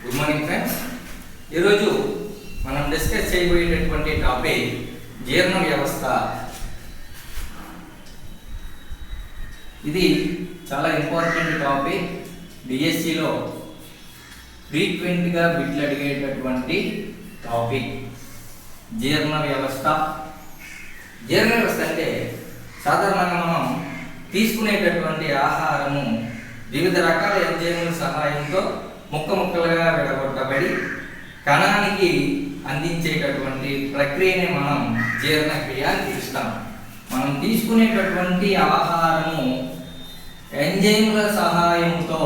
Good morning friends. ఈరోజు మనం discuss చేయబోయేటటువంటి topic జీర్ణ వ్యవస్థ. ఇది చాలా ఇంపార్టెంట్ టాపిక్. డిఎస్సిలో ఫ్రీక్వెంట్గా బిట్లు అడిగేటటువంటి టాపిక్ జీర్ణ వ్యవస్థ. జీర్ణ వ్యవస్థ అంటే సాధారణంగా మనం తీసుకునేటటువంటి ఆహారము వివిధ రకాల ఎంజైముల సహాయంతో ముక్కలుగా విడగొట్టబడి కణానికి అందించేటటువంటి ప్రక్రియని మనం జీర్ణక్రియ అని పిలుస్తాం. మనం తీసుకునేటటువంటి ఆహారము ఎంజైముల సహాయంతో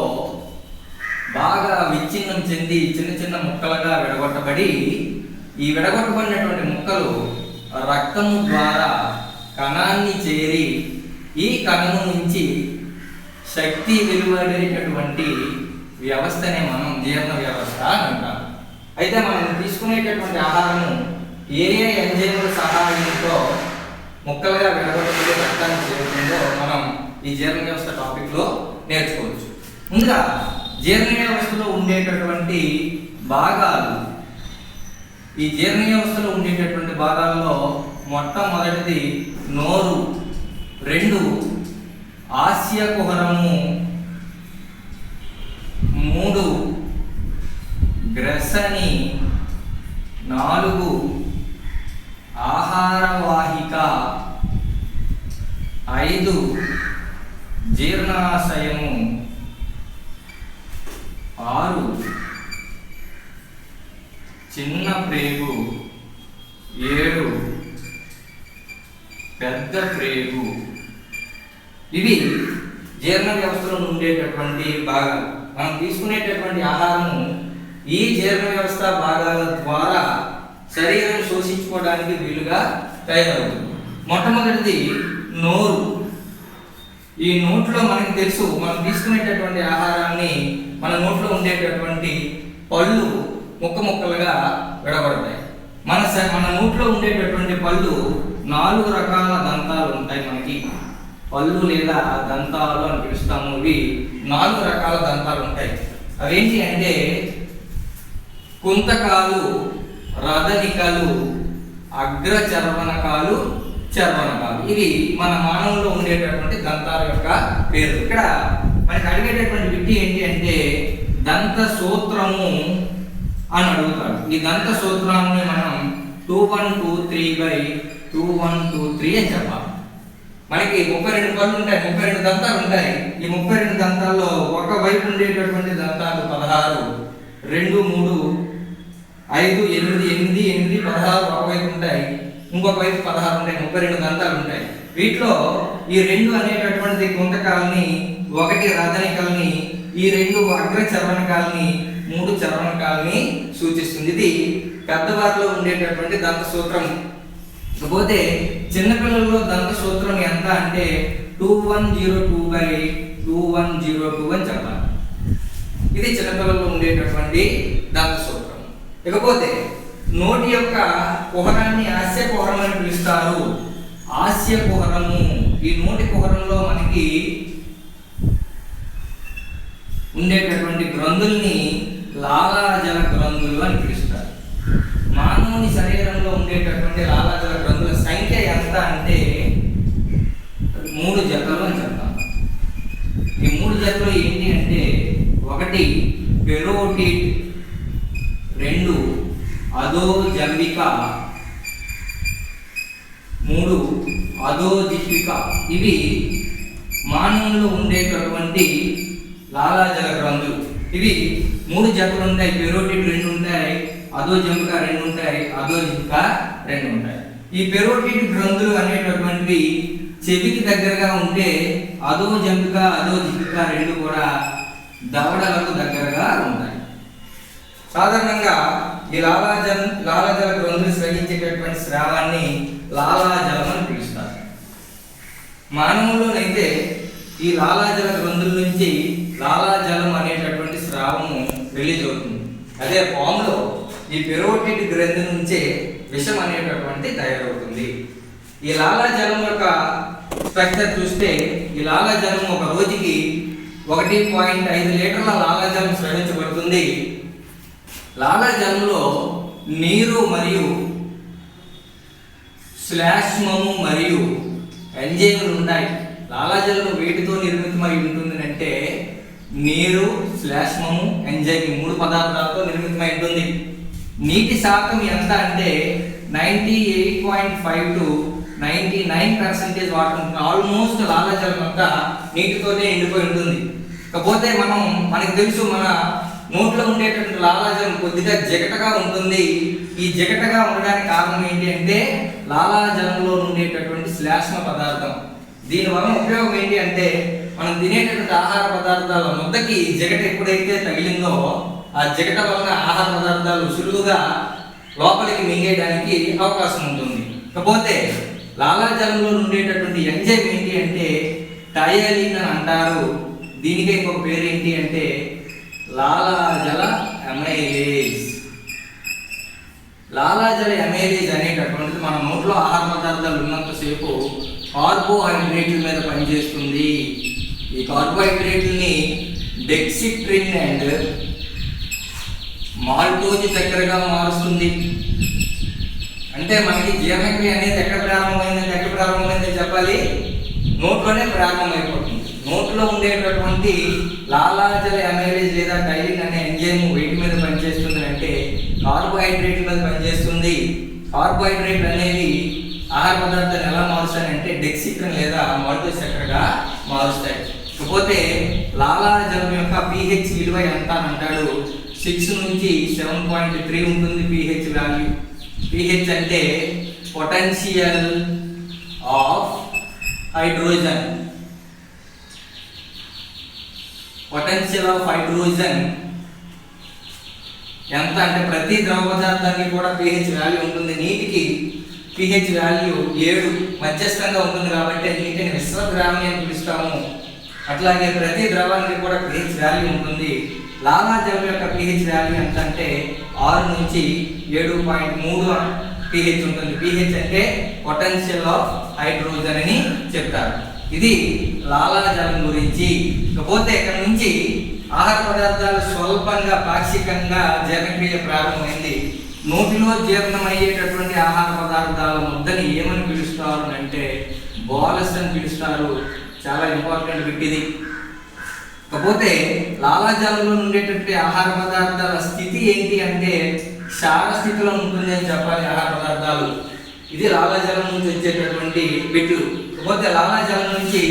బాగా విచ్ఛిన్నం చెంది చిన్న ముక్కలుగా విడగొట్టబడి ఈ విడగొట్టబడినటువంటి ముక్కలు రక్తము ద్వారా కణాన్ని చేరి ఈ కణము నుంచి శక్తి వెలువడేటటువంటి వ్యవస్థనే మనం జీర్ణ వ్యవస్థ అని అంటాం. అయితే మనం తీసుకునేటటువంటి ఆహారము ఏ ఎంజైముల సహాయంతో ముక్కలుగా విడగొట్టబడి రక్తాన్ని చేరుతుందో మనం ఈ జీర్ణ వ్యవస్థ టాపిక్లో నేర్చుకోవచ్చు. ముందుగా జీర్ణ వ్యవస్థలో ఉండేటటువంటి భాగాలు. ఈ జీర్ణ వ్యవస్థలో ఉండేటటువంటి భాగాల్లో మొట్టమొదటిది నోరు, 2 ఆస్య కుహరము, 3 గ్రసని, 4 ఆహార వాహిక, 5 జీర్ణాశయము, 6 చిన్న ప్రేగు, 7 పెద్ద ప్రేగు. ఇవి జీర్ణ వ్యవస్థలో ఉండేటటువంటి భాగాలు. మనం తీసుకునేటటువంటి ఆహారము ఈ జీర్ణ వ్యవస్థ భాగాల ద్వారా శరీరం శోషించుకోవడానికి వీలుగా తయారవుతుంది. మొట్టమొదటిది నోరు. ఈ నోట్లో మనకి తెలుసు, మనం తీసుకునేటటువంటి ఆహారాన్ని మన నోట్లో ఉండేటటువంటి పళ్ళు ముక్కలుగా విడబడతాయి. మన నోట్లో ఉండేటటువంటి పళ్ళు 4 రకాల దంతాలు ఉంటాయి. మనకి పళ్ళు లేదా దంతాలు అని పిలుస్తాము. ఇవి 4 రకాల దంతాలు ఉంటాయి. అవేంటి అంటే కుంతకాలు, రదనికలు, అగ్రచర్వనకాలు, చర్వనకాలు. ఇవి మన మానవులో ఉండేటటువంటి దంతాల యొక్క పేరు. ఇక్కడ మనకి అడిగేటటువంటి విధి ఏంటి అంటే దంత సూత్రము అని అడుగుతాడు. ఈ దంత సూత్రాన్ని మనం 2123/2123 అని చెప్పాలి. మనకి 32 పళ్ళు ఉంటాయి, 32 దంతాలు ఉంటాయి. ఈ 32 దంతాల్లో ఒక వైపు ఉండేటటువంటి దంతాలు 16, 2, 3, 5, 8, 16 ఒకవైపు ఉంటాయి. ఇంకొక వైపు 16 ఉంటాయి. 32 దంతాలు ఉంటాయి. వీటిలో ఈ 2 అనేటటువంటి కుంతకాలని, 1 రదనికల్ని, ఈ 2 అగ్ర చర్వనకాలని, 3 చర్వనకాలని సూచిస్తుంది. ఇది పెద్దవారిలో ఉండేటటువంటి దంత సూత్రం. ఇకపోతే చిన్నపిల్లల్లో దంత సూత్రం ఎంత అంటే 2102/2102 అని చెప్పాలి. ఇది చిన్నపిల్లల్లో ఉండేటటువంటి దంత సూత్రం. ఇకపోతే నోటి యొక్క కుహరాన్ని ఆస్య కుహరం అని పిలుస్తారు. ఆస్య కుహరము, ఈ నోటి కుహరంలో మనకి ఉండేటటువంటి గ్రంథుల్ని లాలాజల గ్రంథులు అని పిలుస్తారు. మానవుని శరీరంలో ఉండేటటువంటి లాలాజల గ్రంథుల సంఖ్య ఎంత అంటే 3 జతలు అని చెప్తాం. ఈ 3 జతలు ఏంటి అంటే 1 పెరోటిడ్, 2 అధోజంబిక, 3 అధోజిహ్విక. ఇవి మానవుల్లో ఉండేటటువంటి లాలాజల గ్రంథులు. ఇవి 3 జతలు ఉంటాయి. పెరోటిడ్ 2 ఉంటాయి, అధోజంబిక 2 ఉంటాయి, అధోజిహ్విక 2 ఉంటాయి. ఈ పెరోటిడ్ గ్రంథులు అనేటటువంటివి చెవికి దగ్గరగా ఉంటే అధోజంబిక, అధోజిహ్విక 2 కూడా దవడలకు దగ్గరగా ఉంటాయి. సాధారణంగా ఈ లాలాజల గ్రంథులు స్రవించేటటువంటి స్రావాన్ని లాలాజలం అని పిలుస్తారు. మానవుల్లోనైతే ఈ లాలాజల గ్రంథుల నుంచి లాలాజలం అనేటటువంటి స్రావము రిలీజ్ అవుతుంది. అదే పాములో ఈ పెరోటిడ్ గ్రంథి నుంచే విషం అనేటటువంటి తయారవుతుంది. ఈ లాలాజలం యొక్క స్ట్రక్చర్ చూస్తే ఈ లాలాజలం ఒక రోజుకి 1.5 లీటర్ల లాలాజలం స్రవించబడుతుంది. లాలాజలంలో నీరు మరియు శ్లేష్మము మరియు ఎంజైములు ఉంటాయి. లాలాజలం వేటితో నిర్మితమై ఉంటుంది అంటే నీరు, శ్లేష్మము, ఎంజైమ్ 3 పదార్థాలతో నిర్మితమై ఉంటుంది. నీటి శాతం ఎంత అంటే 98.5 to 99% వాటర్ ఉంటుంది. ఆల్మోస్ట్ లాలాజలం అంతా నీటితోనే ఎండిపోయి ఉంటుంది. కాకపోతే మనకు తెలుసు మన నోట్లో ఉండేటటువంటి లాలాజలం కొద్దిగా జిగటగా ఉంటుంది. ఈ జిగటగా ఉండడానికి కారణం ఏంటి అంటే లాలాజలంలో ఉండేటటువంటి శ్లేష్మ పదార్థం. దీనివల్ల ఉపయోగం ఏంటి అంటే మనం తినేటటువంటి ఆహార పదార్థాల ముద్దకి జిగట ఎప్పుడైతే తగిలిందో ఆ జిగట వలన ఆహార పదార్థాలు సులువుగా లోపలికి మింగేయడానికి అవకాశం ఉంటుంది. కాకపోతే లాలాజలంలో ఉండేటటువంటి ఎంజైమ్ ఏంటి అంటే టయలిన్ అని అంటారు. దీనికి ఇంకొక పేరు ఏంటి అంటే లాలాజల అమైలేజ్. లాలాజల అమైలేజ్ అనేటటువంటిది మన నోట్లో ఆహార పదార్థాలు ఉన్నంతసేపు కార్బోహైడ్రేట్ల మీద పనిచేస్తుంది. ఈ కార్బోహైడ్రేట్లని డెక్సిట్రిన్ అండ్ మాల్టోజ్ చక్కెరగా మారుస్తుంది. అంటే మనకి జీర్ణక్రియ అనేది ఎక్కడ ప్రారంభమైందని చెప్పాలి, నోట్లోనే ప్రారంభమైపోతుంది. నోట్లో ఉండేటటువంటి లాలాజల అమైలేజ్ లేదా టైలిన్ అనే ఎంజైమ్ వేటి మీద పనిచేస్తుంది అంటే కార్బోహైడ్రేట్ల మీద పనిచేస్తుంది. కార్బోహైడ్రేట్ అనేది ఆహార పదార్థాన్ని ఎలా మారుస్తాయంటే డెక్సిట్రిన్ లేదా మాల్టోజ్ చక్కెరగా మారుస్తాయి. కాకపోతే లాలాజలం యొక్క pH విలువ ఎంత అని అంటాడు. 6 నుంచి 7.3 ఉంటుంది pH వాల్యూ. pH అంటే potential of hydrogen. Potential of hydrogen ఎంత అంటే ప్రతి ద్రవ పదార్థానికి కూడా pH వాల్యూ ఉంటుంది. నీటికి pH వాల్యూ 7 మధ్యస్థంగా ఉంటుంది కాబట్టి నీటిని మిశ్ర ద్రావణి అని పిలుస్తాము. అట్లాగే ప్రతి ద్రవానికి కూడా pH వాల్యూ ఉంటుంది. లాలాజలం యొక్క pH వాల్యూ ఎంత అంటే 6 నుంచి 7.3 pH ఉంటుంది. pH అంటే పొటెన్షియల్ ఆఫ్ హైడ్రోజన్ అని చెప్తారు. ఇది లాలాజలం గురించి. ఇకపోతే ఇక్కడ నుంచి ఆహార పదార్థాలు స్వల్పంగా పాక్షికంగా జీర్ణక్రియ ప్రారంభమైంది. నోటిలో జీర్ణమయ్యేటటువంటి ఆహార పదార్థాల ముద్దని ఏమని పిలుస్తారు అంటే బోలస్ అని పిలుస్తారు. చాలా ఇంపార్టెంట్ బిట్ ఇది. కాకపోతే లాలాజలంలో ఉండేటటువంటి ఆహార పదార్థాల స్థితి ఏంటి అంటే క్షార స్థితిలో ఉంటుంది అని చెప్పాలి ఆహార పదార్థాలు. ఇది లాలాజలం నుంచి వచ్చేటటువంటి బిట్లు. కాకపోతే లాలాజలం నుంచి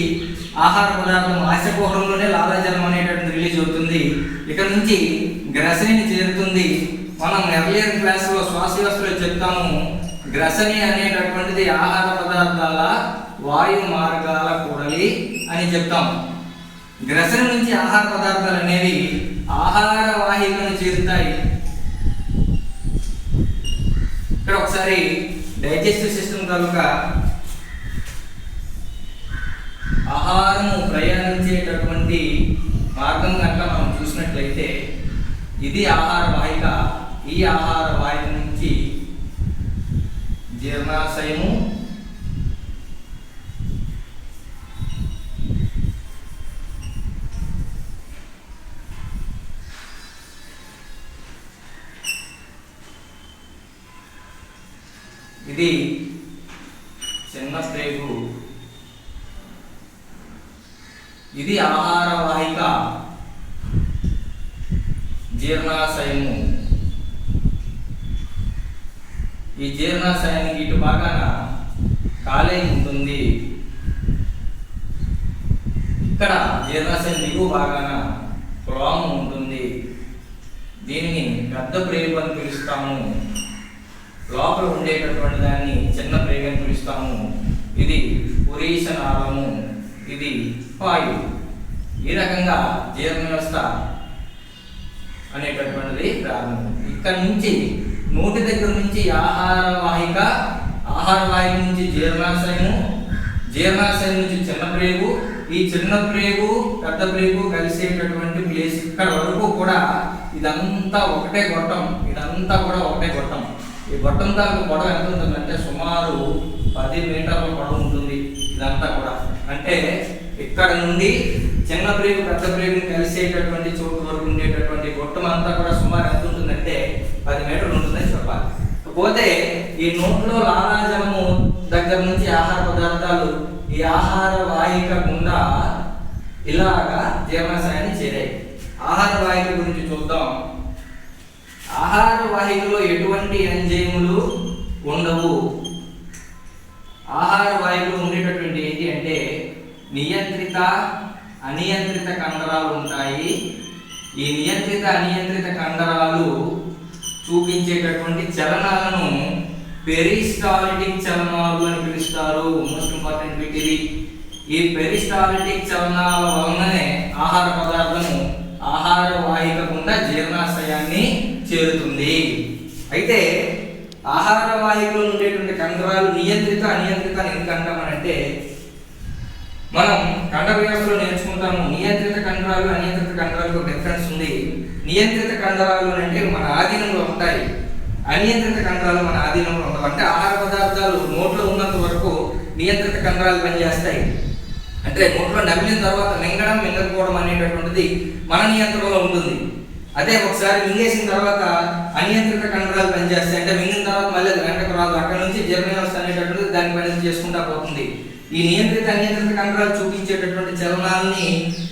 ఆహార పదార్థం ఆశకుహరంలోనే లాలాజలం అనేటటువంటి రిలీజ్ అవుతుంది. ఇక్కడ నుంచి గ్రసని చేరుతుంది. మనం ఎర్లియర్ క్లాస్లో శ్వాస వ్యవస్థలో చెప్తాము, గ్రసని అనేటటువంటిది ఆహార పదార్థాల వాయు మార్గాల కూడలి అని చెప్తాము. గ్రసని నుంచి ఆహార పదార్థాలు అనేవి ఆహార వాహికను చేరుతాయి. ఇక్కడ ఒకసారి డైజెస్టివ్ సిస్టమ్ కనుక ఆహారము ప్రయాణించేటటువంటి మార్గం కనుక మనం చూసినట్లయితే ఇది ఆహార వాహిక. ఈ ఆహార వాహిక నుంచి జీర్ణాశయము, ఇది చిన్న ప్రేగు, ఇది ఆహార వాహిక, జీర్ణాశయము. ఈ జీర్ణాశయానికి ఇటు భాగాన కాలేయం ఉంటుంది. ఇక్కడ జీర్ణాశయం దిగువ భాగాన క్లోమం ఉంటుంది. దీనిని పెద్ద ప్రేగు అని పిలుస్తాము. లోపల ఉండేటటువంటి దాన్ని చిన్న ప్రేగు అని పిలుస్తాము. ఇది పురీషనాళము, ఇది వాయువు. ఈ రకంగా జీర్ణ వ్యవస్థ అనేటటువంటిది ప్రారంభం. ఇక్కడ నుంచి నోటి దగ్గర నుంచి ఆహార వాహిక నుంచి జీర్ణాశయము, జీర్ణాశయం నుంచి చిన్న ప్రేగు, ఈ చిన్న ప్రేగు పెద్ద ప్రేగు కలిసేటటువంటి ప్లేస్ ఇక్కడ వరకు కూడా ఇదంతా ఒకటే గొట్టం. ఇదంతా కూడా ఒకటే గొట్టం. ఈ గొట్టం తాలూకు పొడవు ఎంత ఉంటుందంటే సుమారు 10 మీటర్ల పొడవు ఉంటుంది. ఇదంతా కూడా అంటే ఇక్కడ నుండి చిన్న ప్రేగు పెద్ద ప్రేగుని కలిసేటటువంటి చోటు వరకు ఉండేటటువంటి గొట్టం అంతా కూడా సుమారు ఎంత ఉంటుందంటే పోతే ఈ నోట్లో లాలాజలము దగ్గర నుంచి ఆహార పదార్థాలు ఈ ఆహార వాహిక గుండా ఇలాగా జీర్ణాశయాన్ని చేరాయి. ఆహార వాహిక గురించి చూద్దాం. ఆహార వాహికలో ఎటువంటి ఎంజైములు ఉండవు. ఆహార వాహికలో ఉండేటటువంటి ఏంటి అంటే నియంత్రిత అనియంత్రిత కండరాలు ఉంటాయి. ఈ నియంత్రిత అనియంత్రిత కండరాలు చూపించేటటువంటి చలనాలను పెరిస్టాల్టిక్ చలనాలు అని పిలుస్తారు. మోస్ట్ ఇంపార్టెంట్ బిట్ ఇది. ఈ పెరిస్టాల్టిక్ చలనాల వలననే ఆహార పదార్థము ఆహార వాహిక గుండా జీర్ణాశయాన్ని చేరుతుంది. అయితే ఆహార వాహికలో ఉండేటువంటి కండరాలు నియంత్రిత అనియంత్రిత ఎందుకు అంటామనంటే మనం కండ వ్యవస్థలో నేర్చుకుంటాము. నియంత్రిత కండరాలు అనియంత్రిత కండరాలకు డిఫరెన్స్ ఉంది. నియంత్రిత కండరాలు అంటే మన ఆధీనంలో ఉంటాయి, అనియంత్రిత కండరాలు మన ఆధీనంలో ఉండవు. అంటే ఆహార పదార్థాలు నోట్లో ఉన్నంత వరకు నియంత్రిత కండరాలు పనిచేస్తాయి. అంటే నోట్లో నమిలిన తర్వాత మింగడం మింగకపోవడం అనేటటువంటిది మన నియంత్రణలో ఉంటుంది. అదే ఒకసారి మింగేసిన తర్వాత అనియంత్రిత కండరాలు పనిచేస్తాయి. అంటే మింగిన తర్వాత మళ్ళీ అది వెంటకు రాదు. అక్కడ నుంచి జీర్ణ వ్యవస్థ అనేటటువంటిది దాని పని చేసుకుంటా పోతుంది. ఈ నియంత్రిత అనియంత్రిత కండరాలు చూపించేటటువంటి చలనాలని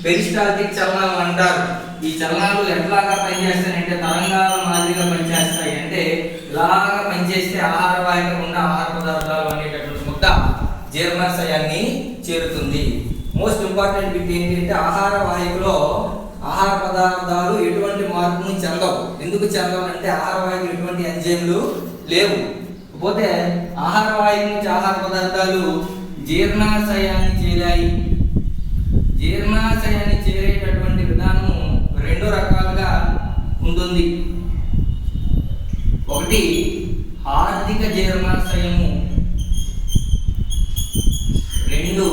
పెరిస్టాల్టిక్ చలనాలు అంటారు. ఈ చలనాలు ఎట్లాగా పనిచేస్తాయంటే తరంగాల మాదిరిగా పనిచేస్తాయి. అంటే ఇలాగా పనిచేస్తే ఆహార వాహిక గుండా ఆహార పదార్థాలు అనేటటువంటి ముద్ద జీర్ణాశయాన్ని చేరుతుంది. మోస్ట్ ఇంపార్టెంట్ బిట్ ఏంటంటే ఆహార వాహికలో ఆహార పదార్థాలు ఎటువంటి మార్పును చెందవు. ఎందుకు చెందవు అంటే ఆహార వాహికలు ఎటువంటి ఎంజైమ్లు లేవు. పోతే ఆహార వాహిక నుంచి ఆహార పదార్థాలు జీర్ణాశయాన్ని చేరాయి. జీర్ణాశయాన్ని చేరేటటువంటి విధానం రెండు రకాలుగా ఉంటుంది. ఒకటి ఆర్థిక జీర్ణాశయము, రెండు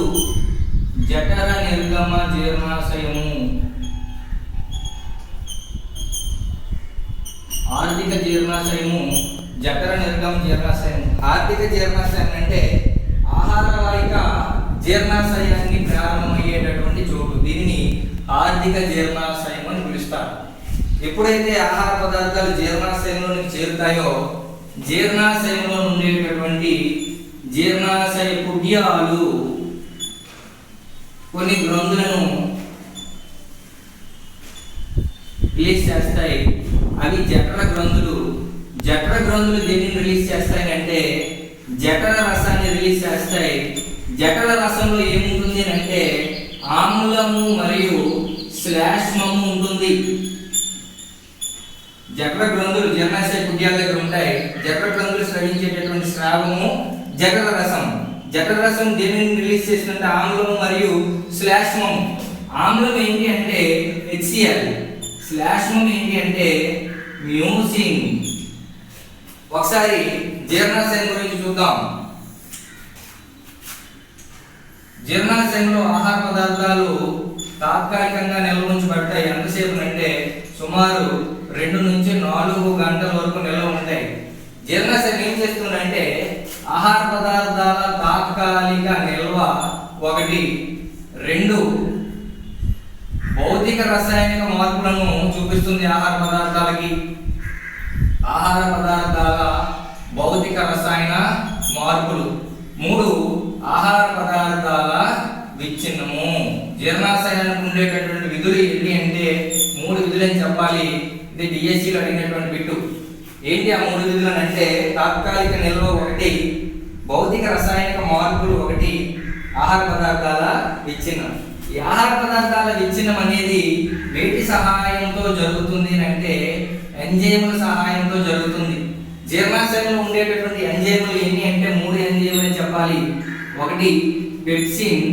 జఠర నిర్గమ జీర్ణాశయము. ఆర్థిక జీర్ణాశయము, జఠర నిర్గమ జీర్ణాశయం. ఆర్థిక జీర్ణాశయం అంటే ఆహార వాహిక జీర్ణాశయాన్ని ప్రారంభమయ్యేటటువంటి చోటు. దీనిని ఆర్థిక జీర్ణాశయం అని పిలుస్తారు. ఎప్పుడైతే ఆహార పదార్థాలు జీర్ణాశయంలోనికి చేరుతాయో జీర్ణాశయంలో ఉండేటటువంటి జీర్ణాశయ కుడ్యాలు కొన్ని గ్రంథులను రిలీజ్ చేస్తాయి. అవి జఠర గ్రంథులు. జఠర గ్రంథులు దేనిని రిలీజ్ చేస్తాయి అంటే జఠర రసాన్ని రిలీజ్ చేస్తాయి. జఠర రసంలో ఏముంటుంది అంటే ఆమ్లము మరియు శ్లేష్మము ఉంటుంది. జఠర గ్రంథులు జీర్ణాశయ కుడ్యాల దగ్గర ఉంటాయి. జఠర గ్రంథులు స్రవించేటటువంటి స్రావము జఠర రసం. జఠర రసం దేనిని రిలీజ్ చేస్తుందంటే ఆమ్లము మరియు శ్లేష్మము. ఆమ్లం ఏంటి అంటే HCl, శ్లేష్మం ఏంటి అంటే మ్యూసిన్. ఒకసారి జీర్ణాశయం గురించి చూద్దాం. జీర్ణాశయంలో ఆహార పదార్థాలు తాత్కాలికంగా నిల్వ ఉంచబడతాయి. ఎంతసేపు అంటే సుమారు 2 నుంచి 4 గంటల వరకు నిల్వ ఉంటాయి. జీర్ణాశయం ఏం చేస్తుందంటే ఆహార పదార్థాల తాత్కాలిక నిల్వ 1, 2 భౌతిక రసాయనిక మార్పులను చూపిస్తుంది. ఆహార పదార్థాలకి ఆహార పదార్థాల భౌతిక రసాయన మార్పులు. 3 ఆహార పదార్థాల విచ్ఛిన్నము. జీర్ణాశయానికి ఉండేటటువంటి విధులు ఏంటి అంటే 3 విధులు అని చెప్పాలి. ఇది డిఎస్సిలో అడిగినటువంటి బిట్టు. ఏంటి ఆ 3 విధులు అంటే తాత్కాలిక నిల్వ 1, భౌతిక రసాయనిక మార్పులు 1, ఆహార పదార్థాల విచ్ఛిన్నం. ఈ ఆహార పదార్థాల విచ్ఛిన్నం అనేది వేటి సహాయంతో జరుగుతుంది అంటే ఎంజైముల సహాయంతో జరుగుతుంది. జీర్ణాశయంలో ఉండేటటువంటి ఎంజైములు ఎన్ని అంటే 3 ఎంజైములు అని చెప్పాలి. 1 పెప్సిన్,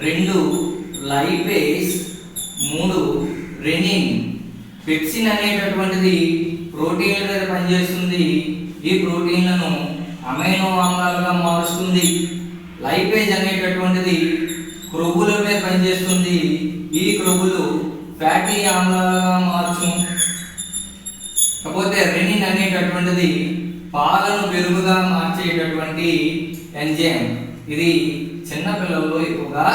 2 లైపేస్, 3 రెనిన్. పెప్సిన్ అనేటటువంటిది ప్రోటీన్ల మీద పనిచేస్తుంది. ఈ ప్రోటీన్లను అమైనో ఆమ్లాలుగా మారుస్తుంది. లైపేజ్ అనేటటువంటిది క్రొవ్వుల మీద పనిచేస్తుంది. ఈ క్రొవ్వులు ఫ్యాటీ ఆమ్లాలుగా మార్చును. కాకపోతే రెనిన్ అనేటటువంటిది పాలను పెరుగుగా మార్చేటటువంటి ఎంజైమ్. ఇది చిన్న పిల్లల్లో ఎక్కువగా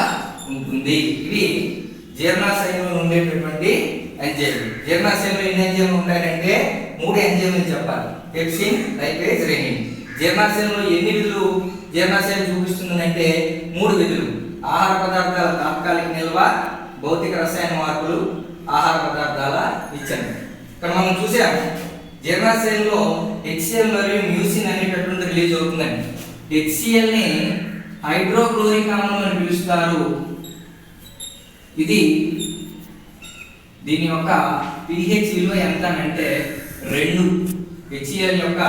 ఉంటుంది. ఇది జీర్ణాశయంలో ఉండేటటువంటి ఎంజైమ్. జీర్ణాశయంలో ఎన్ని ఎంజైమ్లు ఉంటాయంటే 3 ఎంజైమ్లు చెప్పాలి. Pepsin, lipase, rennin. జీర్ణాశయంలో ఎన్ని విధులు జీర్ణాశయం చూపిస్తుందంటే 3 విధులు. ఆహార పదార్థాల తాత్కాలిక నిల్వ, భౌతిక రసాయన మార్పులు, ఆహార పదార్థాల విచ్ఛిన్నం. ఇక్కడ మనం చూసాము జీర్ణాశయంలో HCl మరియు మ్యూసిన్ అనేటటువంటి రిలీజ్ అవుతుందండి. HCl ని హైడ్రోక్లోరిక్ ఆమ్లం అని పిలుస్తారు. ఇది దీని యొక్క pH విలువ ఎంత అంటే 2. HCl యొక్క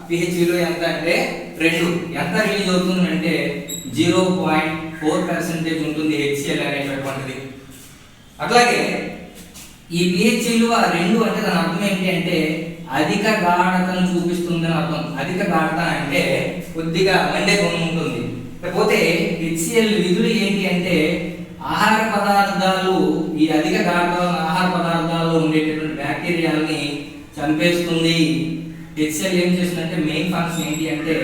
pH విలువ ఎంత అంటే 2. ఎంత రిలీజ్ అవుతుంది అంటే 0.4% ఉంటుంది HCl అనేటటువంటిది. అట్లాగే ఈ pH విలువ 2 అంటే దాని అర్థం ఏంటి అంటే అధిక గాఢతను చూపిస్తుంది అని అర్థం. అధిక గాఢత అంటే కొద్దిగా మండే గుణం ఉంటుంది. కాకపోతే HCl విధులు ఏంటి అంటే ఆహార పదార్థాలు, ఈ అధిక గాఢత ఆహార పదార్థాల్లో ఉండేటటువంటి బ్యాక్టీరియాలని చంపేస్తుంది. HCl ఏం చేస్తుందంటే మెయిన్ ఫంక్షన్ ఏంటి అంటే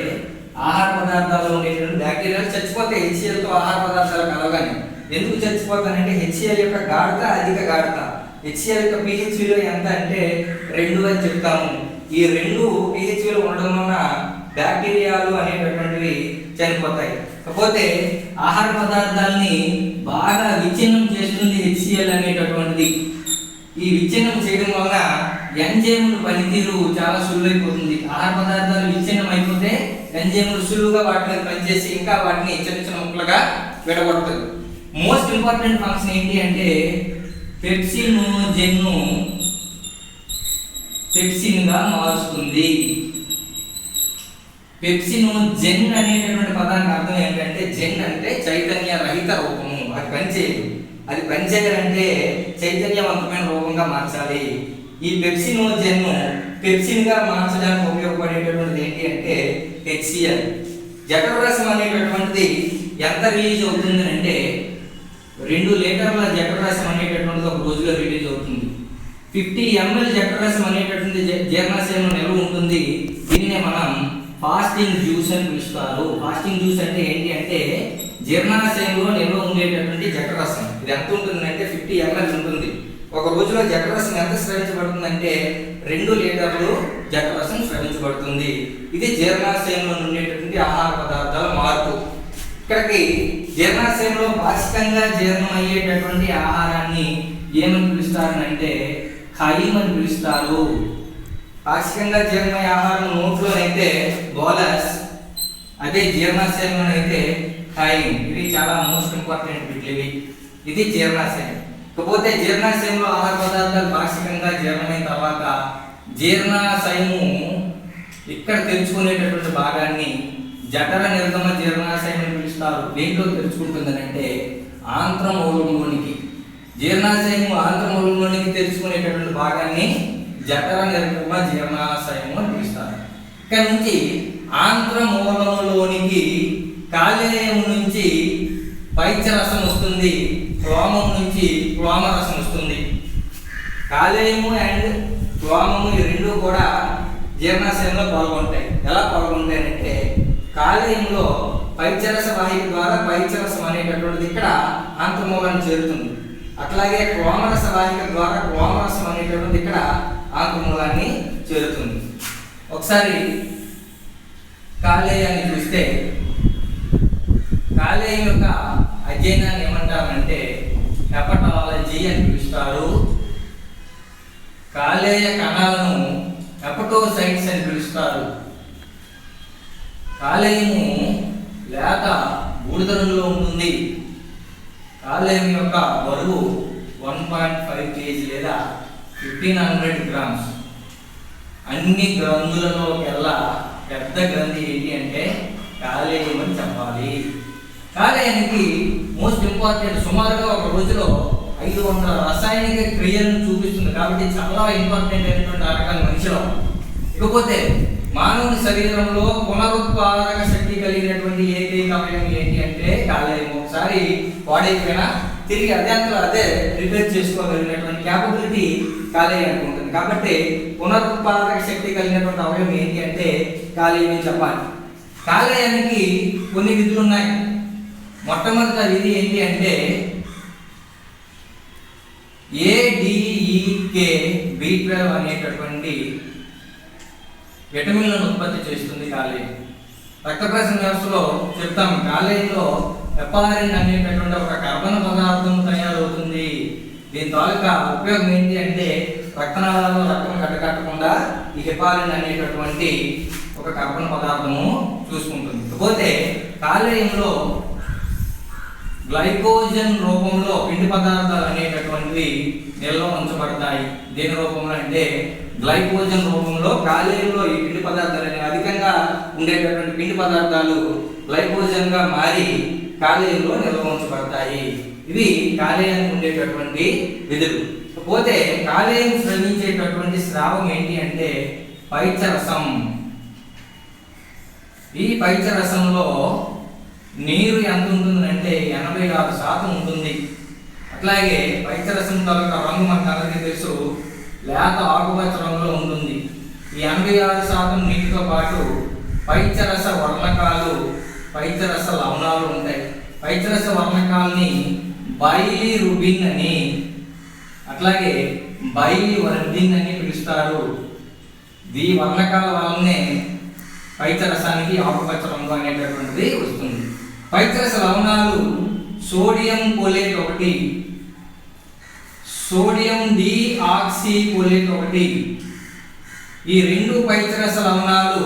ఆహార పదార్థాల్లో ఉండేటటువంటి బ్యాక్టీరియాలు చచ్చిపోతే HCl తో ఆహార పదార్థాలు కలవగానే. ఎందుకు చచ్చిపోతానంటే HCl యొక్క గాఢత అధిక గాఢత. HCl యొక్క pH విలువ ఎంత అంటే 2 అని చెప్తాము. ఈ 2 pH విలువ ఉండడం వలన బ్యాక్టీరియాలు అనేటటువంటివి చనిపోతాయి. కాకపోతే ఆహార పదార్థాలని బాగా విచ్ఛిన్నం చేస్తుంది HCl అనేటటువంటిది. ఈ విచ్ఛిన్నం చేయడం వలన ఎంజైముల పనితీరు చాలా సులువైపోతుంది. ఆహార పదార్థాలు విచ్ఛిన్నం అయిపోతే ఎంజైములు సులువుగా వాటి మీద పనిచేసి ఇంకా వాటిని చిన్న చిన్న ముక్కలుగా విడగొడుతుంది. మోస్ట్ ఇంపార్టెంట్ ఫంక్షన్ ఏంటి అంటే పెప్సినోజెన్ను పెప్సిన్ గా మారుస్తుంది. పెప్సినోజెన్ అనేటటువంటి పదానికి అర్థం ఏంటంటే జెన్ అంటే చైతన్య రహిత రూపము. అది పనిచేయదు. అది పనిచేయాలంటే చైతన్యవంతమైన రూపంగా మార్చాలి. ఈ పెప్సినోజెన్ను పెప్సిన్ గా మార్చడానికి ఉపయోగపడేటటువంటిది ఏంటి అంటే HCl. జఠరరసం అనేటటువంటిది ఎంత రిలీజ్ అవుతుంది అంటే 2 లీటర్ల జఠరరసం అనేటటువంటిది ఒక రోజులో రిలీజ్ అవుతుంది. 50 ml జఠరరసం అనేటటువంటి జీర్ణాశయంలో నిల్వ ఉంటుంది. దీనినే మనం ఫాస్టింగ్ జ్యూస్ అని పిలుస్తారు. ఫాస్టింగ్ జ్యూస్ అంటే ఏంటి అంటే జీర్ణాశయంలో నిల్వ ఉండేటటువంటి జఠరరసం. ఇది ఎంత ఉంటుందంటే 50 ml ఉంటుంది. ఒక రోజులో జఠరరసం ఎంత స్రవించబడుతుందంటే 2 లీటర్లు జఠరరసం స్రవించబడుతుంది. ఇది జీర్ణాశయంలో ఉండేటటువంటి ఆహార పదార్థాల మార్పు. ఇక్కడికి జీర్ణాశయంలో పాక్షికంగా జీర్ణం అయ్యేటటువంటి ఆహారాన్ని ఏమని పిలుస్తారంటే ఖైమ్ అని పిలుస్తారు. పాక్షికంగా జీర్ణమయ్యే ఆహారం నోట్లోనైతే బోలస్, అదే జీర్ణాశయంలోనైతే ఖైమ్. ఇవి చాలా మోస్ట్ ఇంపార్టెంట్ బిట్లు. ఇది జీర్ణాశయం. కాకపోతే జీర్ణాశయంలో ఆహార పదార్థాలు పాక్షికంగా జీర్ణమైన తర్వాత జీర్ణాశయము ఇక్కడ తెరుచుకునేటటువంటి భాగాన్ని జఠర నిర్గమ జీర్ణాశయం అని పిలుస్తారు. దేంట్లో తెరుచుకుంటుందనంటే ఆంత్రమూలంలోనికి. జీర్ణాశయము ఆంత్రమూలంలోనికి తెరుచుకునేటటువంటి భాగాన్ని జఠర నిర్గమ జీర్ణాశయము అని పిలుస్తారు. ఇక్కడ నుంచి ఆంత్రమూలంలోనికి కాలేయం నుంచి పైత్యరసం వస్తుంది, క్లోమం నుంచి క్లోమరసం వస్తుంది. కాలేయము అండ్ క్లోమము ఈ రెండు కూడా జీర్ణాశయంలో పాల్గొంటాయి. ఎలా పాల్గొంటాయంటే కాలేయంలో పైత్యరస వాహిక ద్వారా పైత్యరసం అనేటటువంటిది ఇక్కడ ఆంత్రమూలాన్ని చేరుతుంది. అట్లాగే క్లోమరస వాహిక ద్వారా క్లోమరసం అనేటటువంటిది ఇక్కడ ఆంత్రమూలాన్ని చేరుతుంది. ఒకసారి కాలేయాన్ని చూస్తే కాలేయం యొక్క అధ్యయనాన్ని ఏమంటారంటే హెపటాలజీ అని పిలుస్తారు. కాలేయ కణాలను హెపటోసైట్స్ అని పిలుస్తారు. కాలేయము లేత బూడిద రంగులో ఉంటుంది. కాలేయం యొక్క బరువు 1.5 kg లేదా 1500 grams. అన్ని గ్రంథులలోకెల్లా పెద్ద గ్రంథి ఏంటి అంటే కాలేయం అని చెప్పాలి. కాలేయానికి మోస్ట్ ఇంపార్టెంట్ సుమారుగా ఒక రోజులో 500 రసాయనిక క్రియలను చూపిస్తుంది. కాబట్టి చాలా ఇంపార్టెంట్ అయినటువంటి రకాల మనిషిలో. ఇకపోతే మానవుని శరీరంలో పునరుత్పాదక శక్తి కలిగినటువంటి ఏకైక అవయవం ఏంటి అంటే కాలేయం. ఒకసారి పాడైపోయినా తిరిగి అదే రిపేర్ చేసుకోగలిగినటువంటి క్యాపబిలిటీ కాలేయానికి ఉంటుంది. కాబట్టి పునరుత్పాదక శక్తి కలిగినటువంటి అవయవం ఏంటి అంటే కాలేయం చెప్పాలి. కాలేయానికి కొన్ని విధులు ఉన్నాయి. మొట్టమొదటి విధి ఏంటి అంటే ADEK B12 అనేటటువంటి విటమిన్లను ఉత్పత్తి చేస్తుంది కాలేయం. రక్త ప్రసరణ వ్యవస్థలో చెప్తాం, కాలేయంలో హెపారిన్ అనేటటువంటి ఒక కర్బన పదార్థం తయారవుతుంది. దీని తాలూకా ఉపయోగం ఏంటి అంటే రక్తనాళాల్లో రక్తం కట్టకుండా ఈ హెపారిన్ అనేటటువంటి ఒక కర్బన పదార్థము చూసుకుంటుంది. పోతే కాలేయంలో గ్లైకోజన్ రూపంలో పిండి పదార్థాలు అనేటటువంటివి నిల్వ ఉంచబడతాయి. దేని రూపంలో అంటే గ్లైకోజన్ రూపంలో కాలేయంలో ఈ పిండి పదార్థాలు అనేవి అధికంగా ఉండేటటువంటి పిండి పదార్థాలు గ్లైకోజన్ గా మారి కాలేయంలో నిల్వ ఉంచబడతాయి. ఇవి కాలేయానికి ఉండేటటువంటి విధులు. పోతే కాలేయం స్రవించేటటువంటి స్రావం ఏంటి అంటే పైత్యరసం. ఈ పైత్యరసంలో నీరు ఎంత ఉంటుందంటే 86% ఉంటుంది. అట్లాగే పైత్యరసం తాలూకా రంగు మనకు అందరికీ తెలుసు, లేత ఆకుపచ్చ రంగులో ఉంటుంది. ఈ 86% నీటితో పాటు పైత్యరస వర్ణకాలు, పైత్యరస లవణాలు ఉంటాయి. పైత్యరస వర్ణకాలని బైలిరుబిన్ అని అట్లాగే బైలివర్డిన్ అని పిలుస్తారు. ఈ వర్ణకాల వల్లనే పైత్యరసానికి ఆకుపచ్చ రంగు అనేటటువంటిది వస్తుంది. పైత్యరస లవణాలు సోడియం కోలేట్ 1, సోడియం డిఆక్సికోలేట్ 1. ఈ రెండు పైత్యరస లవణాలు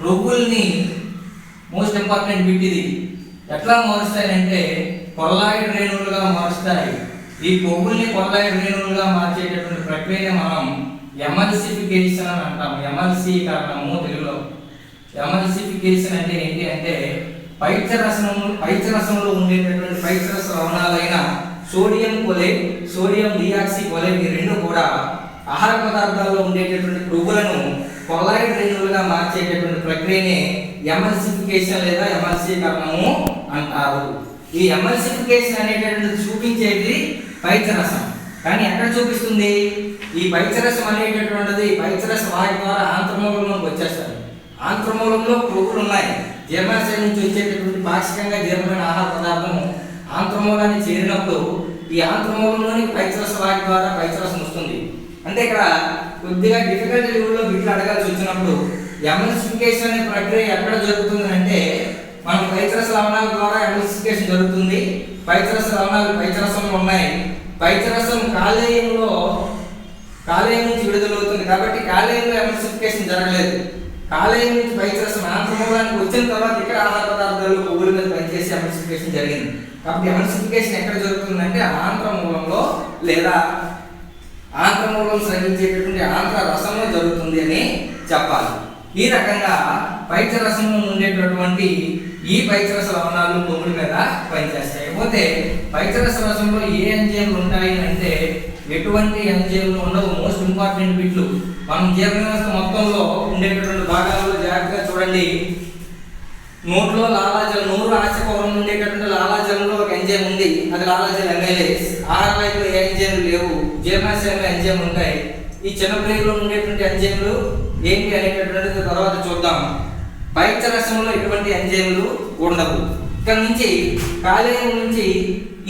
రొవ్వుల్ని మోస్ట్ ఇంపార్టెంట్ బిట్ ఇది ఎట్లా మారుస్తాయంటే కొల్లాయిడ్ రేణువులుగా మారుస్తాయి. ఈ కొవ్వుల్ని కొల్లాయిడ్ రేణువులుగా మార్చేటటువంటి ప్రక్రియని మనం ఎమల్సిఫికేషన్ అని అంటాం. ఎమల్సీకరణము తెలుగులో. ఎమల్సిఫికేషన్ అంటే ఏంటి అంటే పైత్యరసంలో ఉండేటటువంటి పైత్యరస లవణాలైన సోడియం కోలేట్, సోడియం డిఆక్సికోలేట్ ఈ రెండు కూడా ఆహార పదార్థాల్లో ఉండేటటువంటి క్రొవ్వులను కొల్లాయిడ్ రేణువులుగా మార్చేటటువంటి ప్రక్రియనే ఎమల్సిఫికేషన్ లేదా ఎమల్సీకరణము అంటారు. ఈ ఎమల్సిఫికేషన్ అనేటటువంటి చూపించేది పైత్యరసం. కానీ ఎక్కడ చూపిస్తుంది? ఈ పైత్యరసం అనేటటువంటిది పైత్యరస వాయు ద్వారా ఆంత్రమూలంలోకి వచ్చేస్తారు. ఆంత్రమూలంలో క్రొవ్వులు ఉన్నాయి. జీర్ణాశయం నుంచి వచ్చేటటువంటి పాక్షికంగా జీర్ణమైన ఆహార పదార్థం ఆంత్రమూలాన్ని చేరినప్పుడు ఈ ఆంత్రమూలంలోని పైత్యరస వాయు ద్వారా పైత్యరసం వస్తుంది. అంటే ఇక్కడ కొద్దిగా డిఫికల్ట్ లెవెల్లో బిట్లు అడగాల్సి వచ్చినప్పుడు ఎమల్సిఫికేషన్ అనే ప్రక్రియ ఎక్కడ జరుగుతుంది అంటే మనం పైత్యరస లవణాల ద్వారా ఎమల్సిఫికేషన్ జరుగుతుంది. పైత్యరస లవణాలు పైత్యరసంలో ఉన్నాయి. పైత్యరసం కాలేయం నుంచి విడుదలవుతుంది కాబట్టి కాలేయంలో ఎమల్సిఫికేషన్ జరగలేదు. కాలేయం నుంచి పైత్యరసం ఆంత్రమూలానికి వచ్చిన తర్వాత ఇక్కడ ఆహార పదార్థాలు కొవ్వుల మీద పనిచేసి ఎమల్సిఫికేషన్ జరిగింది. కాబట్టి ఎమల్సిఫికేషన్ ఎక్కడ జరుగుతుందంటే ఆంత్రమూలంలో లేదా ఆంత్రమూలం స్రవించేటటువంటి ఆంత్ర రసంలో జరుగుతుంది అని చెప్పాలి. ఈ రకంగా పైత్యరసంలో ఉండేటటువంటి ఈ పైత్యరస లవణాలు కొవ్వుల మీద పనిచేస్తాయి. పోతే పైత్యరస రసంలో ఏ ఎంజైమ్లు ఉంటాయి అంటే ఎటువంటి ఎంజైమ్లు ఉండవు. మోస్ట్ ఇంపార్టెంట్ బిట్లు మనం జీర్ణ వ్యవస్థ మొత్తంలో ఉండేటటువంటి భాగాల్లో జాగ్రత్తగా చూడండి. నోట్లో లాలాజలం, నోరు ఆశకవరం ఉండేటటువంటి లాలాజలంలో ఒక ఎంజైమ్ ఉంది, అది లాలాజల్ అమైలేస్. ఆహార వాయువులో ఏ ఎంజైమ్లు లేవు, జీర్ణాశయంలో ఎంజైమ్లు ఉంటాయి. ఈ చిన్న ప్రేగులో ఉండేటువంటి ఎంజైమ్లు ఏంటి అనేటటువంటిది తర్వాత చూద్దాం. పైత్యరసంలో ఎటువంటి ఎంజైమ్లు ఉండవు. ఇక్కడ నుంచి కాలేయం నుంచి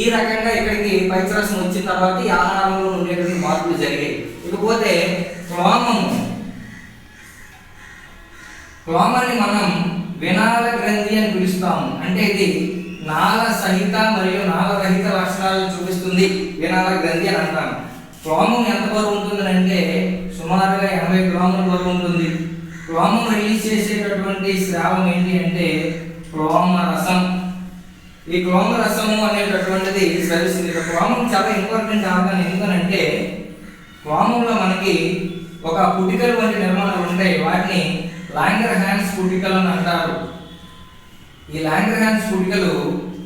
ఈ రకంగా ఇక్కడికి పైత్యరసం వచ్చిన తర్వాత ఈ ఆహారంలో ఉండేటువంటి మార్పులు జరిగాయి. ఇకపోతే క్లోమాన్ని మనం వినాల గ్రంథి అని పిలుస్తాము. అంటే ఇది నాళ సహిత మరియు నాళరహిత లక్షణాలను చూపిస్తుంది. వినాల గ్రంథి అని అంటాం. క్లోమం ఎంత బరువు ఉంటుంది అంటే సుమారుగా 80 గ్రాముల బరువు ఉంటుంది. క్లోమం రిలీజ్ చేసేటటువంటి స్రావం ఏంటి అంటే క్లోమరసం. ఈ క్లోమరసము అనేటటువంటిది స్రవిస్తుంది. క్లోమం చాలా ఇంపార్టెంట్ ఆర్గాన్. ఎందుకనంటే క్లోమంలో మనకి ఒక పుటికలు వంటి నిర్మాణాలు ఉంటాయి. వాటిని లాంగర్హాన్స్ పుటికలు అని అంటారు. ఈ లాంగర్హాన్స్ పుటికలు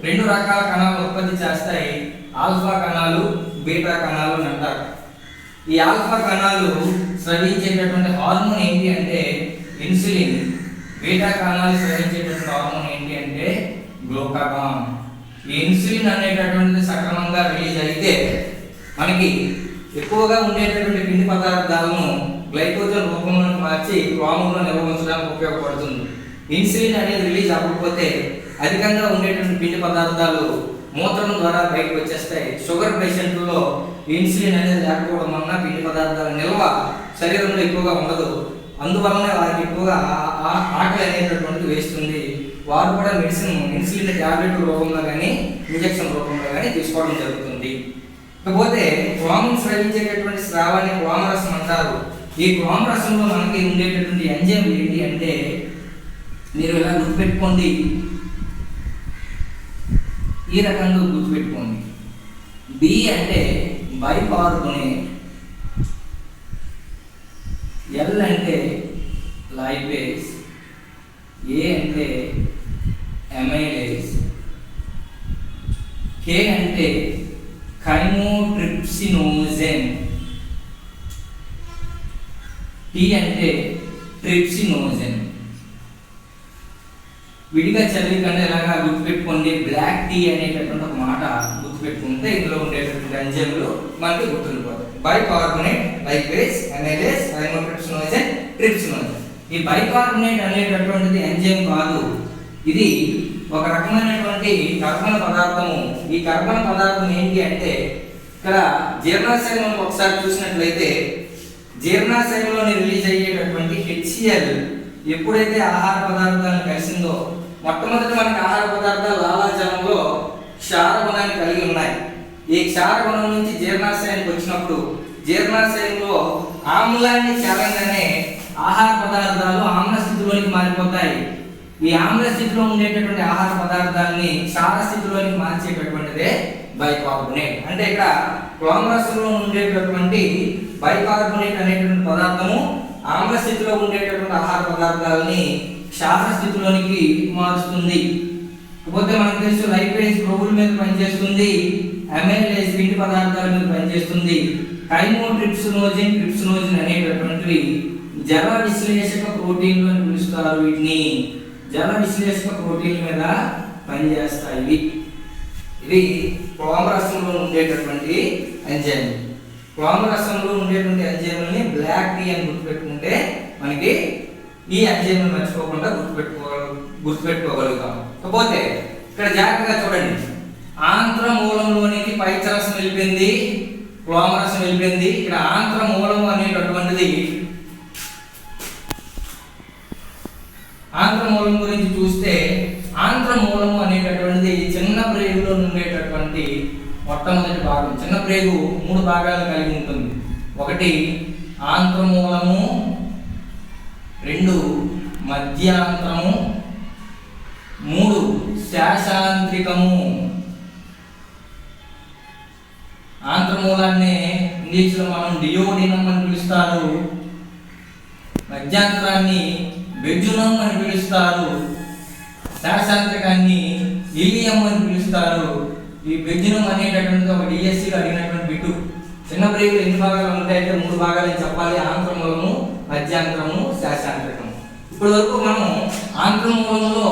రెండు రకాల కణాలు ఉత్పత్తి చేస్తాయి. ఆల్ఫా కణాలు, బీటా కణాలు అని అంటారు. ఈ ఆల్ఫా కణాలు స్రవించేటటువంటి హార్మోన్ ఏంటి అంటే ఇన్సులిన్. బీటా కణాలు స్రవించేటటువంటి హార్మోన్ ఏంటి అంటే గ్లూకాగాన్. ఈ ఇన్సులిన్ అనేటటువంటిది సక్రమంగా రిలీజ్ అయితే మనకి ఎక్కువగా ఉండేటటువంటి పిండి పదార్థాలను గ్లైకోజన్ రూపంలో మార్చి క్లోమంలో నిల్వ ఉంచడానికి ఉపయోగపడుతుంది. ఇన్సులిన్ అనేది రిలీజ్ అవ్వకపోతే అధికంగా ఉండేటువంటి పిండి పదార్థాలు మూత్రం ద్వారా బయటకు వచ్చేస్తాయి. షుగర్ పేషెంట్లలో ఇన్సులిన్ అనేది లేకపోవడం వలన పిండి పదార్థాల నిల్వ శరీరంలో ఎక్కువగా ఉండదు. అందువలన వారికి ఎక్కువగా ఆకలి అనేటటువంటిది వేస్తుంది. వారు కూడా ఇన్సులిన్ ట్యాబ్లెట్ రూపంలో కానీ ఇంజెక్షన్ రూపంలో కానీ తీసుకోవడం జరుగుతుంది. ఇకపోతే క్లోమం స్రవించేటటువంటి స్రావాన్ని క్లోమరసం అంటారు. ఈ క్లోమరసంలో మనకి ఉండేటటువంటి ఎంజైమ్ ఏంటి అంటే మీరు ఇలా గుర్తుపెట్టుకోండి, ఈ రకంగా గుర్తుపెట్టుకోండి. బి అంటే బైకార్బోనేట్, ఎల్ అంటే లైపేస్, ఏ అంటే అమైలేస్, కే అంటే కైమోట్రిప్సినోజెన్, టీ అంటే ట్రిప్సినోజెన్. విడిగా చదివికంటే ఇలాగా గుర్తుపెట్టుకోండి. బ్లాక్ టీ అనేటటువంటి ఒక మాట గుర్తుపెట్టుకుంటే ఇందులో ఉండేటటువంటి ఎంజైమ్లు మనకి గుర్తుండిపోతాయి. Bicarbonate, lipase, amylase, కైమోట్రిప్సినోజెన్, ట్రిప్సినోజెన్. ఈ బైకార్బోనేట్ అనేటటువంటిది ఎంజైమ్ కాదు, ఇది ఒక రకమైనటువంటి కర్బన పదార్థము. ఈ కర్బన పదార్థం ఏంటి అంటే ఇక్కడ జీర్ణాశయంలో ఒకసారి చూసినట్లయితే జీర్ణాశయంలోని రిలీజ్ అయ్యేటటువంటి హెచ్సిఎల్ ఎప్పుడైతే ఆహార పదార్థాలను కలిసిందో, మొట్టమొదటి మనకి ఆహార పదార్థాలు లాలాజలంలో క్షార గుణాన్ని కలిగి ఉన్నాయి. ఈ క్షార గుణం నుంచి జీర్ణాశయానికి వచ్చినప్పుడు జీర్ణాశయంలో ఆమ్లాన్ని చేరంగానే ఆహార పదార్థాలు ఆమ్ల స్థితిలోనికి మారిపోతాయి. ఈ ఆమ్ల స్థితిలో ఉండేటటువంటి ఆహార పదార్థాలని క్షార స్థితిలోనికి మార్చేటటువంటిదే బైకార్బోనేట్. అంటే ఇక్కడ క్లోమరసంలో ఉండేటటువంటి బైకార్బోనేట్ అనేటువంటి పదార్థము ఆమ్ల స్థితిలో ఉండేటటువంటి ఆహార పదార్థాలని క్షార స్థితిలోనికి మారుస్తుంది. కాకపోతే మనకు తెలుసు లైపేస్ క్రొవ్వుల మీద పనిచేస్తుంది, అమైలేస్ పిండి పదార్థాల మీద పనిచేస్తుంది, కైమోట్రిప్సినోజెన్, ట్రిప్సినోజెన్ అనేటటువంటివి జల విశ్లేషక ప్రోటీన్లు అని పిలుస్తారు. వీటిని జల విశ్లేషక ప్రోటీన్ల మీద పనిచేస్తాయి. ఇవి క్లోమరసంలో ఉండేటటువంటి ఎంజైమ్. క్లోమరసంలో ఉండేటువంటి ఎంజైమ్ని బ్లాక్ టీ అని గుర్తుపెట్టుకుంటే మనకి ఈ ఎంజైమ్ మర్చిపోకుండా గుర్తుపెట్టుకోగలుగుతాం. కాకపోతే ఇక్కడ జాగ్రత్తగా చూడండి, ఆంత్రమూలంలోనికి పైత్యరసం వెళ్ళిపోయింది, క్లోమరసం వెళ్ళిపోయింది. ఇక్కడ ఆంత్రమూలం అనేటటువంటిది, ఆంత్రమూలం గురించి చూస్తే ఆంత్రమూలము అనేటటువంటిది చిన్న ప్రేగులో ఉండేటటువంటి మొట్టమొదటి భాగం. చిన్న ప్రేగు 3 భాగాలు కలిగి ఉంటుంది. 1 ఆంత్రమూలము, 2 మధ్యాంత్రము, 3 శాశాంత్రికము. ఆంత్రమూలాన్ని ఇంగ్లీష్లో మనం డియోడినం అని పిలుస్తారు, మధ్యాంతరాన్ని బెజునం అని పిలుస్తారు, శాశాంత్రికాన్ని ఇలియం అని పిలుస్తారు. ఈ బెజునం అనేటటువంటిది ఒక డిఎస్సిలో అడిగినటువంటి బిట్టు. చిన్న ప్రేగులు ఎన్ని భాగాలు ఉంటాయంటే 3 భాగాలు చెప్పాలి, ఆంత్రమూలము, మధ్యాంతరము, శాశాంత్రికము. ఇప్పటి వరకు మనం ఆంత్రమూలంలో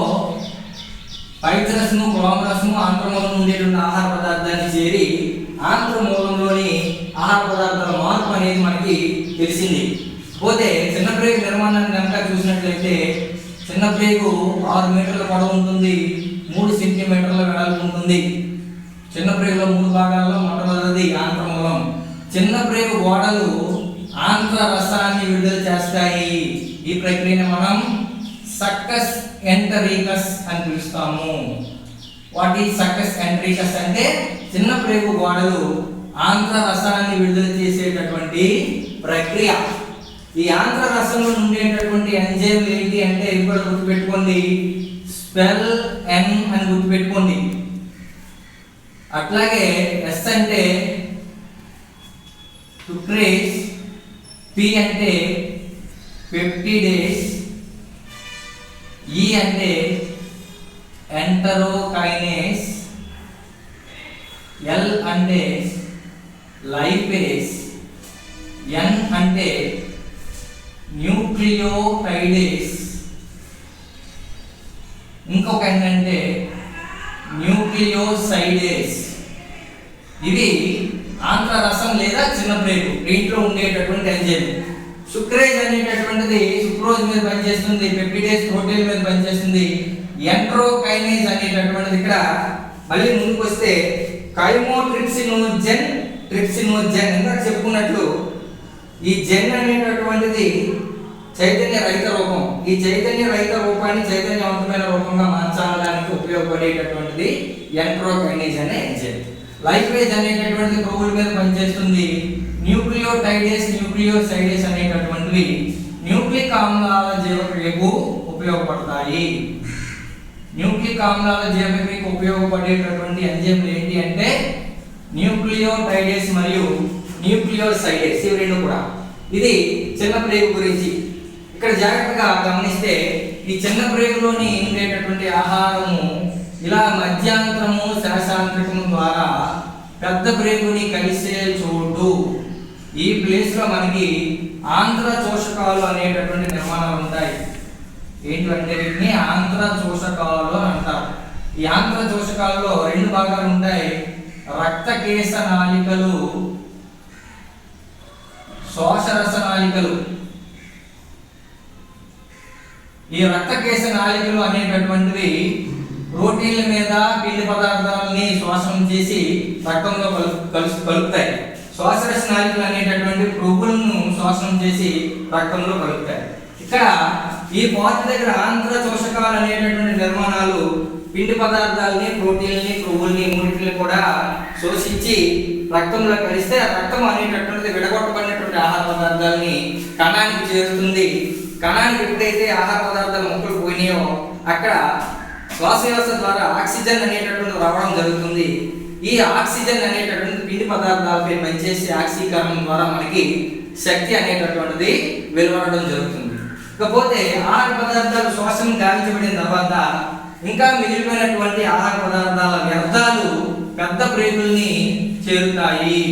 పైత్యరసము, క్లోమరసము, ఆంత్రమూలం ఉండేటువంటి ఆహార పదార్థాన్ని చేరి ఆంత్రమూలంలోని ఆహార పదార్థాల మార్పు అనేది మనకి తెలిసింది. పోతే చిన్న ప్రేగు నిర్మాణాన్ని కనుక చూసినట్లయితే చిన్న ప్రేగు 6 మీటర్ల పొడవు ఉంటుంది, 3 సెంటీమీటర్ల వెడల్పు ఉంటుంది. చిన్న ప్రేగులో 3 భాగాల్లో మొట్టమొదటిది ఆంత్రమూలం. చిన్న ప్రేగు గోడలు ఆంత్ర రసాన్ని విడుదల చేస్తాయి. ఈ ప్రక్రియను మనం సక్కస్ ఎంటరీకస్ అని పిలుస్తాము. వాటి సక్కస్ ఎంటరీకస్ అంటే చిన్న ప్రేగు గోడలు ఆంత్ర రసాన్ని విడుదల చేసేటటువంటి ప్రక్రియ. ఈ ఆంత్ర రసంలో ఉండేటటువంటి ఎంజైమ్ ఏంటి అంటే ఇప్పుడు గుర్తుపెట్టుకోండి, స్పెల్ ఎన్ అని గుర్తుపెట్టుకోండి. అట్లాగే ఎస్ అంటే సుక్రేజ్, పి అంటే పెప్టిడేస్, ఈ అంటే ఎంటరోకైనేస్, ఎల్ అంటే లైపేస్, ఎన్ అంటే న్యూక్లియోటైడేస్, ఇంకొక ఏంటంటే న్యూక్లియోసైడేస్. ఇవి ఆంత్ర రసం లేదా చిన్న ప్రేగు దీంట్లో ఉండేటటువంటి ఎంజైమ్. సుక్రేజ్ అనేటటువంటిది సుక్రోజ్ మీద పనిచేస్తుంది, పెప్టిడేస్ ప్రోటీన్ మీద పనిచేస్తుంది. ఎంటరోకైనేజ్ అనేటటువంటిది ఇక్కడ మళ్ళీ ముందుకు వస్తే కైమోట్రిప్సినోజెన్, ట్రిప్సినోజెన్. ఇందాక చెప్పుకున్నట్లు ఈ జెన్ అనేటటువంటిది చైతన్య రహిత రూపం. ఈ చైతన్య రహిత రూపాన్ని చైతన్యవంతమైన రూపంగా మార్చడానికి ఉపయోగపడేటటువంటిది ఎంట్రోకైనేజ్ అనే ఎంజైమ్. లైపేజ్ అనేటటువంటిది క్రొవ్వుల మీద పనిచేస్తుంది. న్యూక్లియోసైడేస్ అనేటటువంటివి న్యూక్లిక్ ఆమ్లాల జీవక్రియకు ఉపయోగపడతాయి. న్యూక్లిక్ ఆమ్లాల జీవక్రియకు ఉపయోగపడేటటువంటి ఎంజైమ్లు ఏంటి అంటే న్యూక్లియోటైడేస్ మరియు న్యూక్లియోసైడేస్, ఇవి రెండు కూడా. ఇది చిన్న ప్రేగు గురించి ఇక్కడ జాగ్రత్తగా గమనిస్తే ఈ చిన్న ప్రేగులోని ఉండేటటువంటి ఆహారము ఇలా మధ్యాంతరము శాశాంతరము ద్వారా పెద్ద ప్రేగుని కలిసే చోటు ఈ ప్లేస్ లో మనకి ఆంధ్ర చోషకాలు అనేటటువంటి నిర్మాణాలు ఉంటాయి. ఏంటంటే వీటిని ఆంధ్ర చోషకాలు అని అంటారు. ఈ ఆంధ్ర చోషకాల్లో రెండు భాగాలు ఉంటాయి, రక్తకేశ నాళికలు, శోషరస నాళికలు. ఈ రక్తకేశ నాళికలు అనేటటువంటివి ప్రోటీన్ల మీద పిండి పదార్థాలని శోషణం చేసి రక్తంలో కలుపుతాయి. శోషరస నాళికలు అనేటటువంటి క్రొవ్వులను శోషణం చేసి రక్తంలో కలుపుతాయి. ఇక్కడ ఈ పార్ట్ దగ్గర ఆంధ్ర చోషకాలు అనేటటువంటి నిర్మాణాలు పిండి పదార్థాలని, ప్రోటీన్లని, క్రొవ్వుల్ని మూడింటిని కూడా శోషించి రక్తంలో కలిస్తే ఆ రక్తం అనేటటువంటిది విడగొట్టబడినటువంటి ఆహార పదార్థాలని కణానికి చేరుతుంది. కణానికి ఎప్పుడైతే ఆహార పదార్థాలు ముక్కలు పోయినాయో అక్కడ శ్వాస వ్యవస్థ ద్వారా ఆక్సిజన్ అనేటటువంటి రావడం జరుగుతుంది. ఈ ఆక్సిజన్ అనేటటువంటి పిండి పదార్థాలపై పనిచేసే ఆక్సీకరణం ద్వారా మనకి శక్తి అనేటటువంటిది వెలువడడం జరుగుతుంది. ఇకపోతే ఆహార పదార్థాలు శోషణ గావించబడిన తర్వాత ఇంకా మిగిలిపోయినటువంటి ఆహార పదార్థాల వ్యర్థాలు పెద్ద ప్రేగుల్ని చేరుతాయి.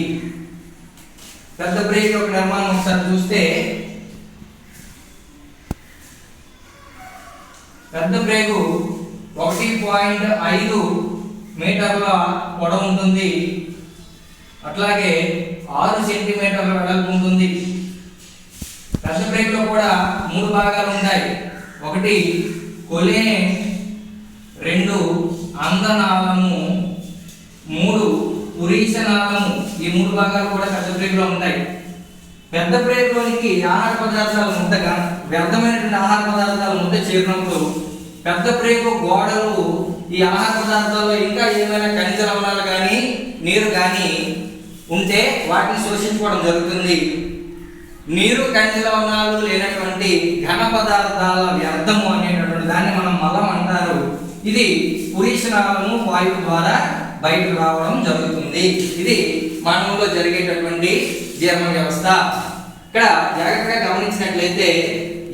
పెద్ద ప్రేగు యొక్క నిర్మాణం ఒకసారి చూస్తే పెద్ద ప్రేగు 1.5 మీటర్ల పొడవు ఉంటుంది, అట్లాగే 6 సెంటీమీటర్ల వెడల్పు ఉంటుంది. పెద్ద ప్రేగులో కూడా 3 భాగాలు ఉంటాయి, ఒకటి కొలేన్, 2 అందనాళము, 3 పురీషనాళము. ఈ 3 భాగాలు కూడా పెద్ద ప్రేగులో ఉంటాయి. పెద్ద ప్రేగులోనికి ఆహార పదార్థాలు ముద్దగా వ్యర్థమైనటువంటి ఆహార పదార్థాలు ముద్ద చేరినప్పుడు పెద్ద ప్రేగు గోడలు ఈ ఆహార పదార్థాల్లో ఇంకా ఏమైనా ఖనిజ లవణాలు కానీ నీరు కానీ ఉంటే వాటిని శోషించుకోవడం జరుగుతుంది. నీరు ఖనిజ లవణాలు లేనటువంటి ఘన పదార్థాల వ్యర్థము అనేటటువంటి దాన్ని మనం మలం అంటారు. ఇది పురీషనాళము వాయువు ద్వారా బయటకు రావడం జరుగుతుంది. ఇది మానవులో జరిగేటటువంటి జీర్ణ వ్యవస్థ. ఇక్కడ జాగ్రత్తగా గమనించినట్లయితే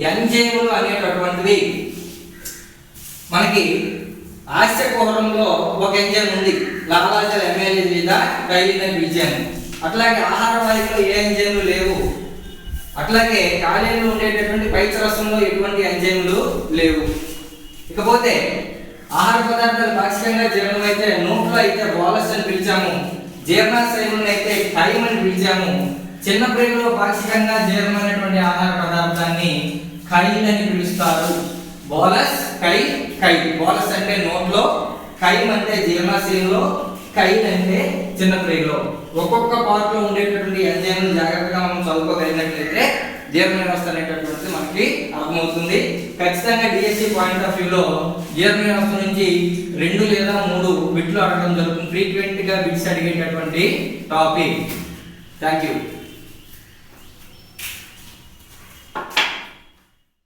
ఎంజైములు అనేటటువంటివి మనకి ఆస్యకుహరంలో ఒక ఎంజైమ్ ఉంది, లాలాజల ఎమైలేజ్ లేదా కైలిన్ అని పిలిచాను. అట్లాగే ఆహార వాయువులో ఏ ఎంజైమ్లు లేవు. అట్లాగే కాలేయంలో ఉండేటటువంటి పైచరసంలో ఎటువంటి ఎంజైమ్లు లేవు. ఇకపోతే ఆహార పదార్థాలు పాక్షికంగా జీర్ణమైతే నోట్లో అయితే బోలస్ అని పిలిచాము, జీర్ణాశయంలో అయితే ఖైమ్ అని పిలిచాము. చిన్న ప్రేగులో పాక్షికంగా జీర్ణమైనటువంటి ఆహార పదార్థాన్ని ఖైల్ అని పిలుస్తారు. Bolus, Khail. బోలస్ అంటే నోట్లో, ఖైమ్ అంటే జీర్ణాశయంలో, ఖైల్ అంటే చిన్న ప్రేగులో. ఒక్కొక్క పార్ట్ లో ఉండేటటువంటి ఎంజైమ్లు జాగ్రత్తగా మనం చదువుకోగలిగినట్లయితే జీర్ణ వ్యవస్థ అనేటటువంటిది మనకి అర్థమవుతుంది. ఖచ్చితంగా డిఎస్సి పాయింట్ ఆఫ్ వ్యూలో జీర్ణ వ్యవస్థ నుంచి 2 లేదా 3 బిట్లు అడగడం జరుగుతుంది. ఫ్రీక్వెంట్ గా బిట్స్ అడిగేటటువంటి టాపిక్. Thank you.